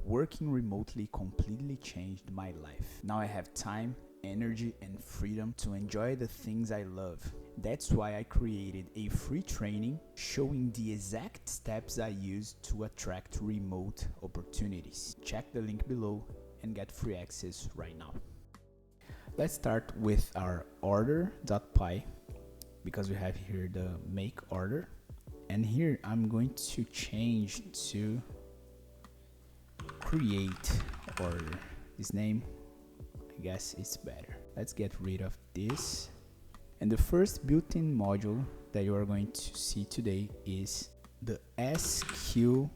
Working remotely completely changed my life. Now I have time, energy, and freedom to enjoy the things I love. That's why I created a free training showing the exact steps I use to attract remote opportunities. Check the link below and get free access right now. Let's start with our order.py because we have here the make order, and here I'm going to change to create order. This name, I guess it's better. Let's get rid of this. And the first built-in module that you are going to see today is the sqlite3.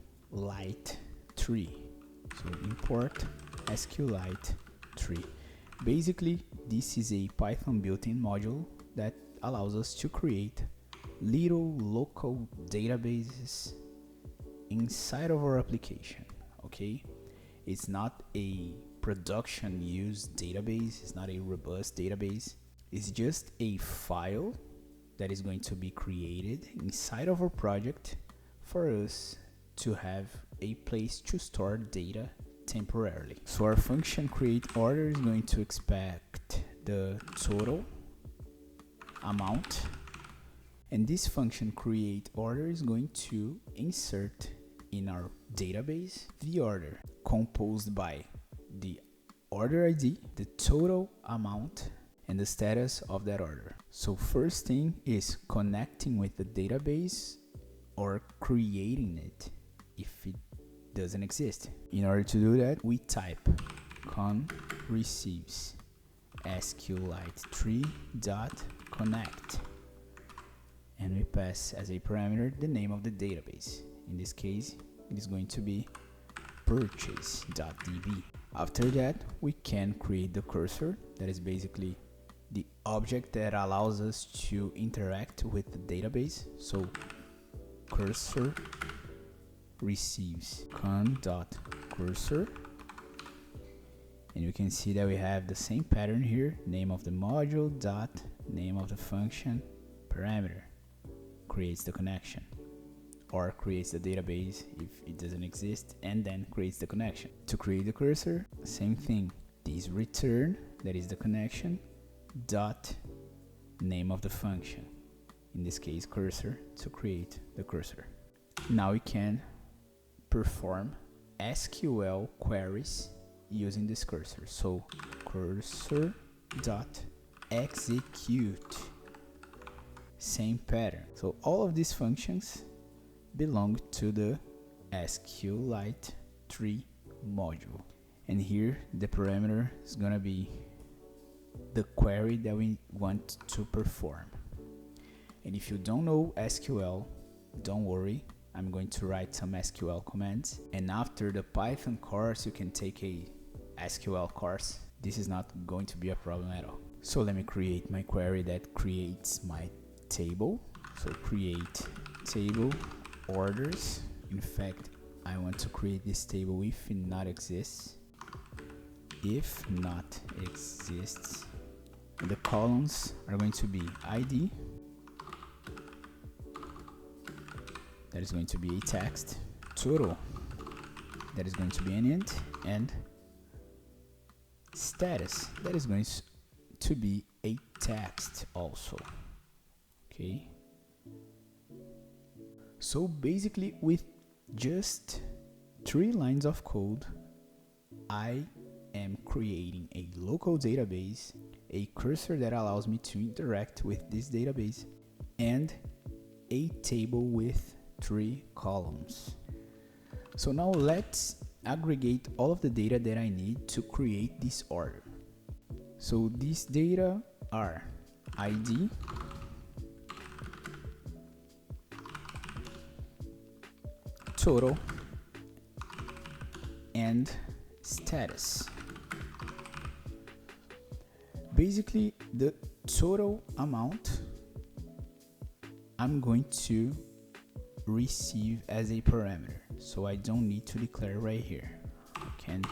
So import sqlite3. Basically, this is a Python built-in module that allows us to create little local databases inside of our application. Okay, it's not a production use database, it's not a robust database, it's just a file that is going to be created inside of our project for us to have a place to store data temporarily. So our function create order is going to expect the total amount, and this function create order is going to insert in our database the order composed by the order ID, the total amount, and the status of that order. So first thing is connecting with the database or creating it if it doesn't exist. In order to do that, we type con receives sqlite3.connect, and we pass as a parameter the name of the database. In this case, it is going to be purchase.db. After that, we can create the cursor, that is basically the object that allows us to interact with the database. So cursor receives con.cursor, and you can see that we have the same pattern here: name of the module dot name of the function parameter creates the connection, or creates the database if it doesn't exist, and then creates the connection. To create the cursor, same thing, this return, that is the connection, dot name of the function, in this case cursor, to create the cursor. Now we can perform SQL queries using this cursor. So cursor dot execute, same pattern. So all of these functions belong to the sqlite3 module, and here the parameter is gonna be the query that we want to perform. And if you don't know SQL, don't worry, I'm going to write some SQL commands, and after the Python course you can take a SQL course. This is not going to be a problem at all. So let me create my query that creates my table. So create table orders. In fact, I want to create this table if not exists. If not exists, the columns are going to be ID, that is going to be a text, total, that is going to be an int, and status, that is going to be a text also. Okay, so basically with just 3 lines of code, I am creating a local database, a cursor that allows me to interact with this database, and a table with 3 columns. So now let's aggregate all of the data that I need to create this order. So these data are ID, total, and status. Basically, the total amount I'm going to receive as a parameter, so I don't need to declare right here. I can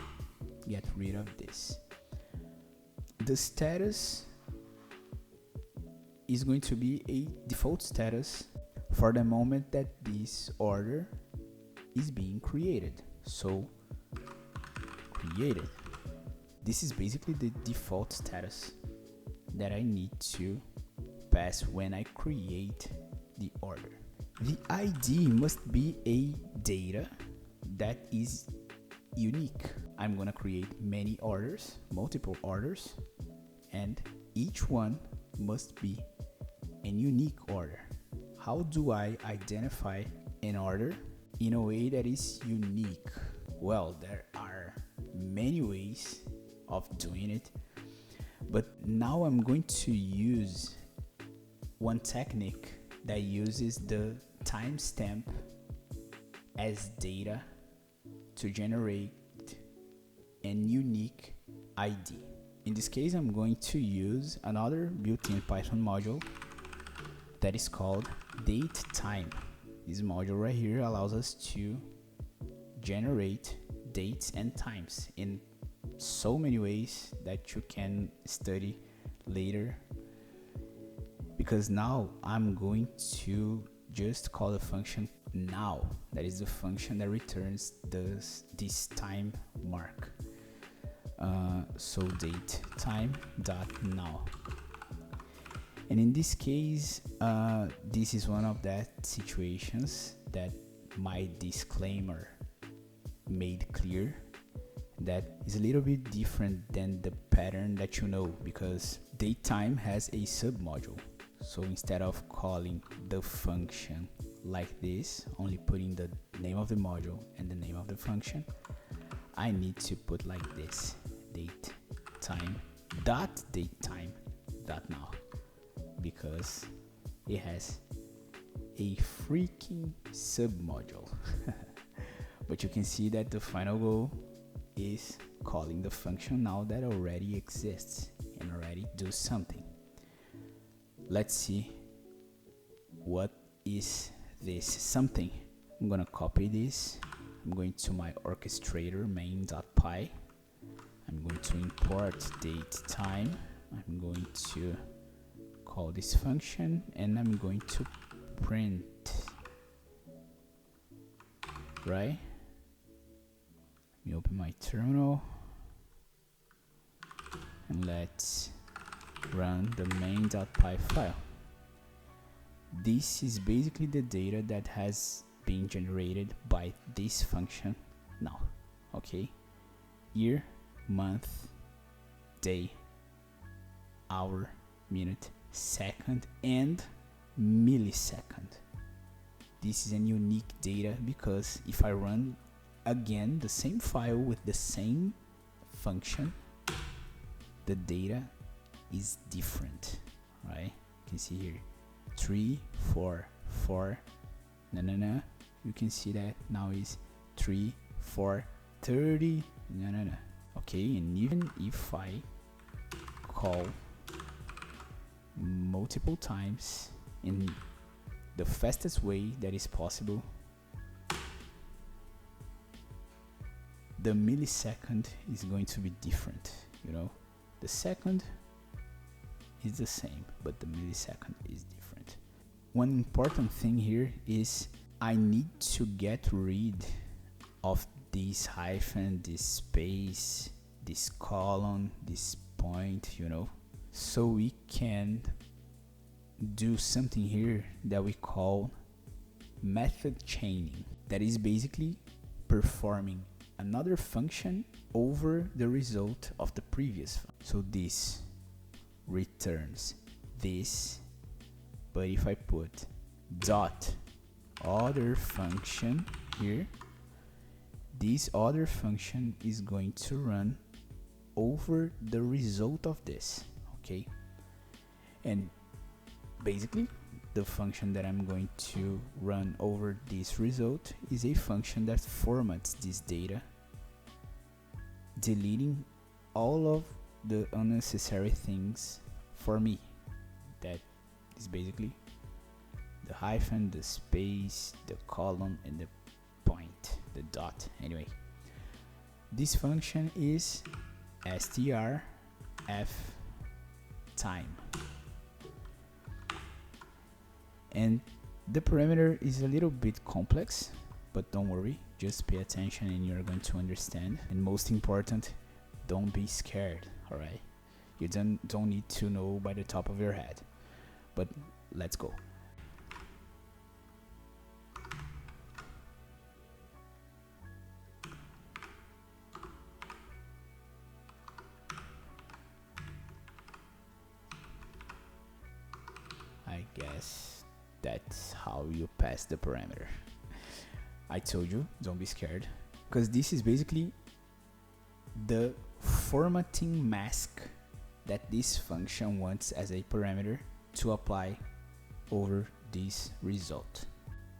get rid of this. The status is going to be a default status for the moment that this order is being created. So created. This is basically the default status that I need to pass when I create the order. The ID must be a data that is unique. I'm gonna create many orders, multiple orders, and each one must be a unique order. How do I identify an order in a way that is unique? Well, there are many ways of doing it, but now I'm going to use one technique that uses the timestamp as data to generate an unique ID. In this case, I'm going to use another built-in Python module that is called datetime. This module right here allows us to generate dates and times in so many ways that you can study later, because now I'm going to just call the function now. That is the function that returns this time mark. So datetime.now. And in this case, this is one of that situations that my disclaimer made clear that is a little bit different than the pattern that you know, because datetime has a submodule. So instead of calling the function like this, only putting the name of the module and the name of the function, I need to put like this: datetime.datetime.now, because it has a freaking submodule. But you can see that the final goal is calling the function now that already exists and already do something. Let's see what is this something. I'm gonna copy this. I'm going to my orchestrator main.py. I'm going to import datetime. I'm going to call this function and I'm going to print, right? Let me open my terminal and let's run the main.py file. This is basically the data that has been generated by this function now. Okay, year, month, day, hour, minute, second, and millisecond. This is a unique data because if I run again the same file with the same function, the data is different, right? You can see here 3, 4, 4. No. You can see that now is 3, 4, 30. No. Okay, and even if I call multiple times in the fastest way that is possible, the millisecond is going to be different. You know, the second is the same, but the millisecond is different. One important thing here is I need to get rid of this hyphen, this space, this colon, this point, you know, so we can do something here that we call method chaining. That is basically performing another function over the result of the previous function. So this returns this, but if I put dot other function here, this other function is going to run over the result of this. Okay, and basically the function that I'm going to run over this result is a function that formats this data, deleting all of the unnecessary things for me. That is basically the hyphen, the space, the colon, and the point, the dot. Anyway, this function is strftime. And the parameter is a little bit complex, but don't worry, Just pay attention and you're going to understand. And most important, don't be scared, alright? You don't need to know by the top of your head. But let's go. I guess that's how you pass the parameter. I told you, don't be scared, because this is basically the formatting mask that this function wants as a parameter to apply over this result.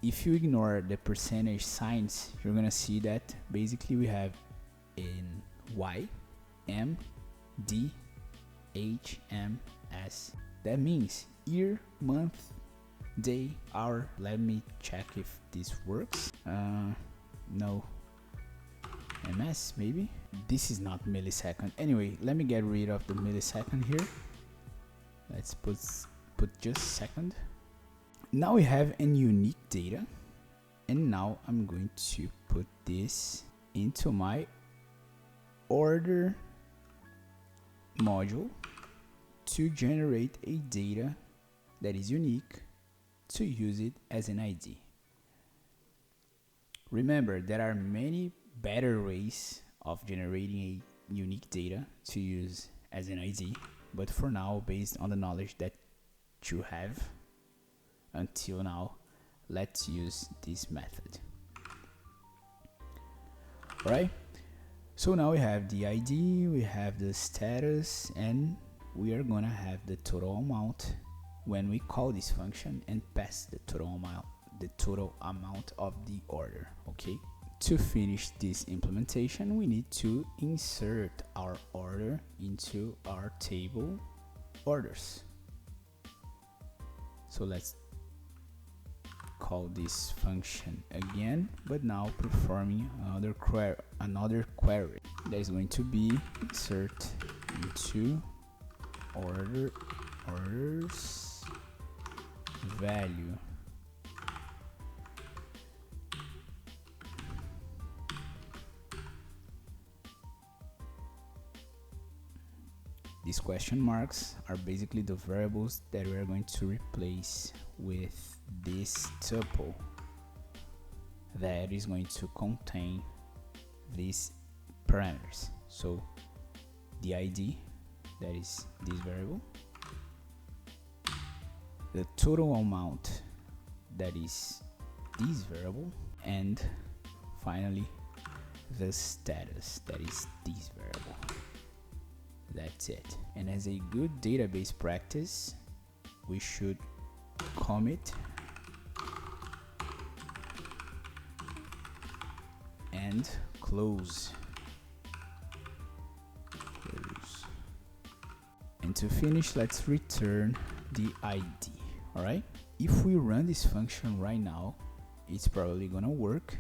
If you ignore the percentage signs, you're gonna see that basically we have in Y, M, D, H, M, S. That means year, month, day, hour. Let me check if this works. No. MS maybe. This is not millisecond. Anyway, let me get rid of the millisecond here. Let's put just second. Now we have a unique data, and now I'm going to put this into my order module to generate a data that is unique to use it as an ID. Remember, there are many better ways of generating a unique data to use as an ID, but for now, based on the knowledge that you have until now, let's use this method. Alright, so now we have the ID, we have the status, and we are gonna have the total amount when we call this function and pass the total amount of the order. Okay, to finish this implementation, we need to insert our order into our table orders. So let's call this function again, but now performing another query that is going to be insert into orders value. These question marks are basically the variables that we are going to replace with this tuple that is going to contain these parameters. So the ID, that is this variable, the total amount, that is this variable, and finally the status, that is this variable. That's it. And as a good database practice, we should commit and close. And to finish, let's return the ID. Alright, if we run this function right now, it's probably gonna work,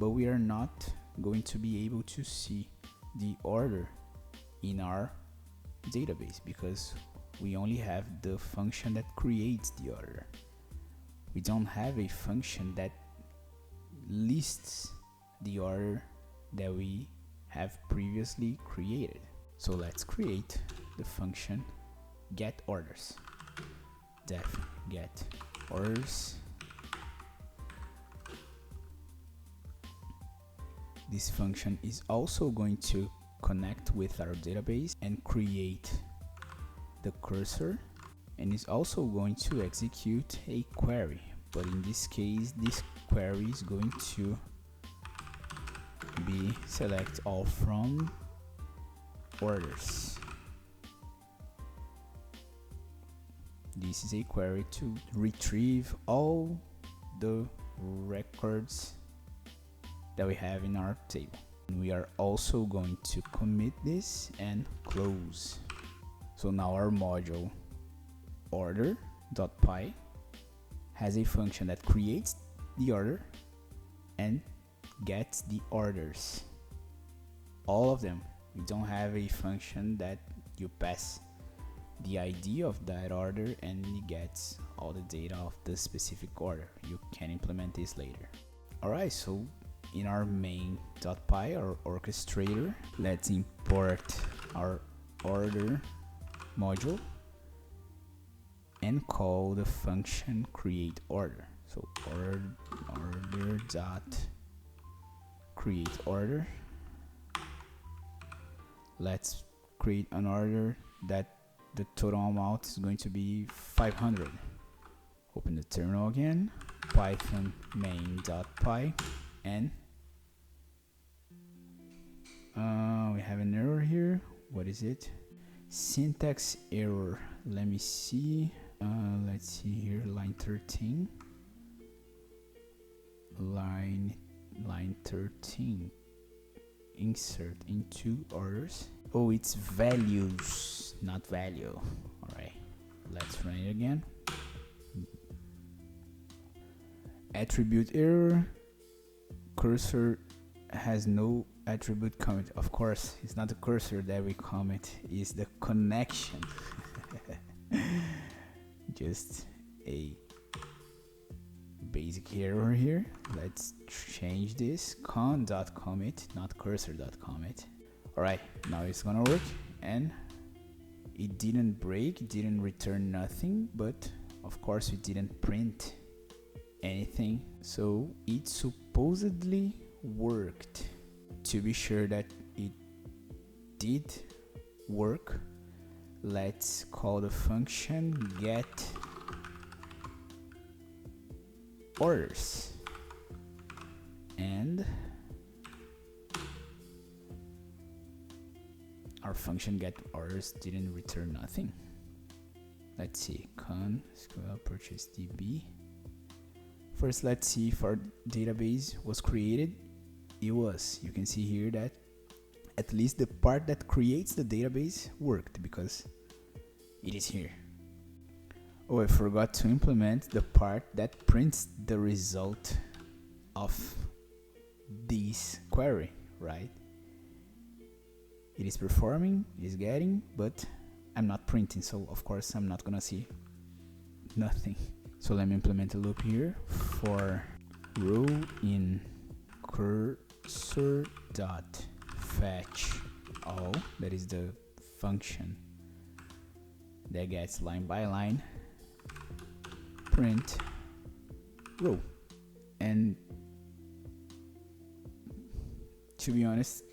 but we are not going to be able to see the order in our database because we only have the function that creates the order. We don't have a function that lists the order that we have previously created. So let's create the function get orders. Def get orders. This function is also going to connect with our database and create the cursor, and is also going to execute a query, but in this case this query is going to be select all from orders. This is a query to retrieve all the records that we have in our table. We are also going to commit this and close. So now our module order.py has a function that creates the order and gets the orders, all of them. We don't have a function that you pass the ID of that order and it gets all the data of the specific order. You can implement this later. Alright, so in our main.py, our orchestrator, let's import our order module and call the function create order. So order dot create order. Let's create an order that the total amount is going to be 500. Open the terminal again, python main.py, and we have an error here. What is it? Syntax error. Let me see. Let's see here, line 13. Line 13. Insert into orders. Oh, it's values, not value. All right, let's run it again. Attribute error. Cursor has no attribute comment. Of course, it's not the cursor that we comment, it's the connection. Just a basic error here. Let's change this, con.commit, not cursor.commit. Alright, now it's gonna work, and it didn't break, it didn't return nothing, but of course we didn't print anything, so it supposedly worked. To be sure that it did work, let's call the function get orders, and our function get orders didn't return nothing. Let's see, con sql purchase db. First, let's see if our database was created. It was. You can see here that at least the part that creates the database worked, because it is here. Oh, I forgot to implement the part that prints the result of this query, right? It is performing, it is getting, but I'm not printing, so of course I'm not gonna see nothing. So let me implement a loop here for row in cursor dot fetch all. That is the function that gets line by line print row. And to be honest,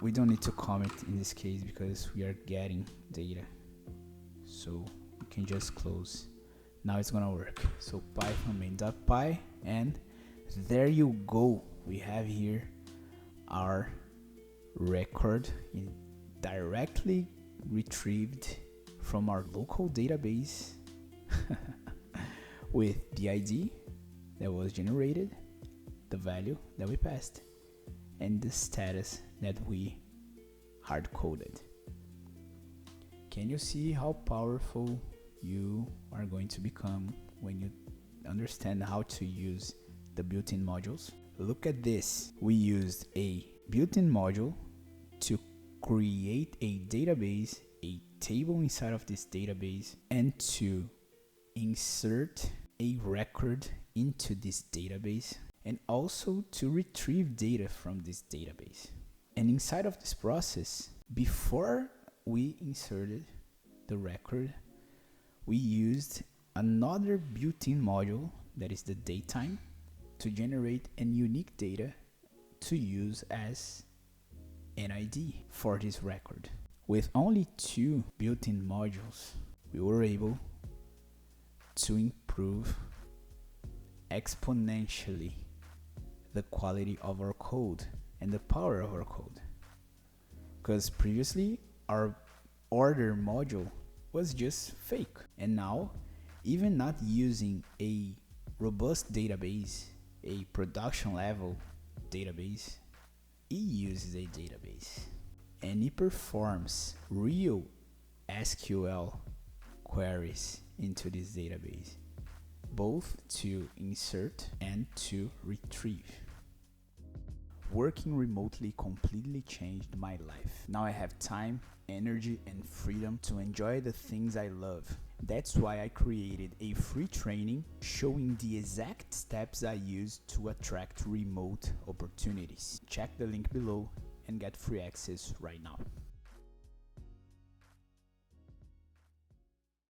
we don't need to comment in this case because we are getting data, so we can just close. Now it's gonna work. So python main.py, and there you go. We have here our record directly retrieved from our local database with the ID that was generated, the value that we passed, and the status that we hard-coded. Can you see how powerful you are going to become when you understand how to use the built-in modules? Look at this. We used a built-in module to create a database, a table inside of this database, and to insert a record into this database, and also to retrieve data from this database. And inside of this process, before we inserted the record, we used another built-in module, that is the datetime, to generate a unique data to use as an ID for this record. With only 2 built-in modules, we were able to improve exponentially the quality of our code and the power of our code. Because previously our order module was just fake, and now, even not using a robust database, a production level database, it uses a database and it performs real SQL queries into this database, both to insert and to retrieve. Working remotely completely changed my life. Now I have time, energy, and freedom to enjoy the things I love. That's why I created a free training showing the exact steps I use to attract remote opportunities. Check the link below and get free access right now.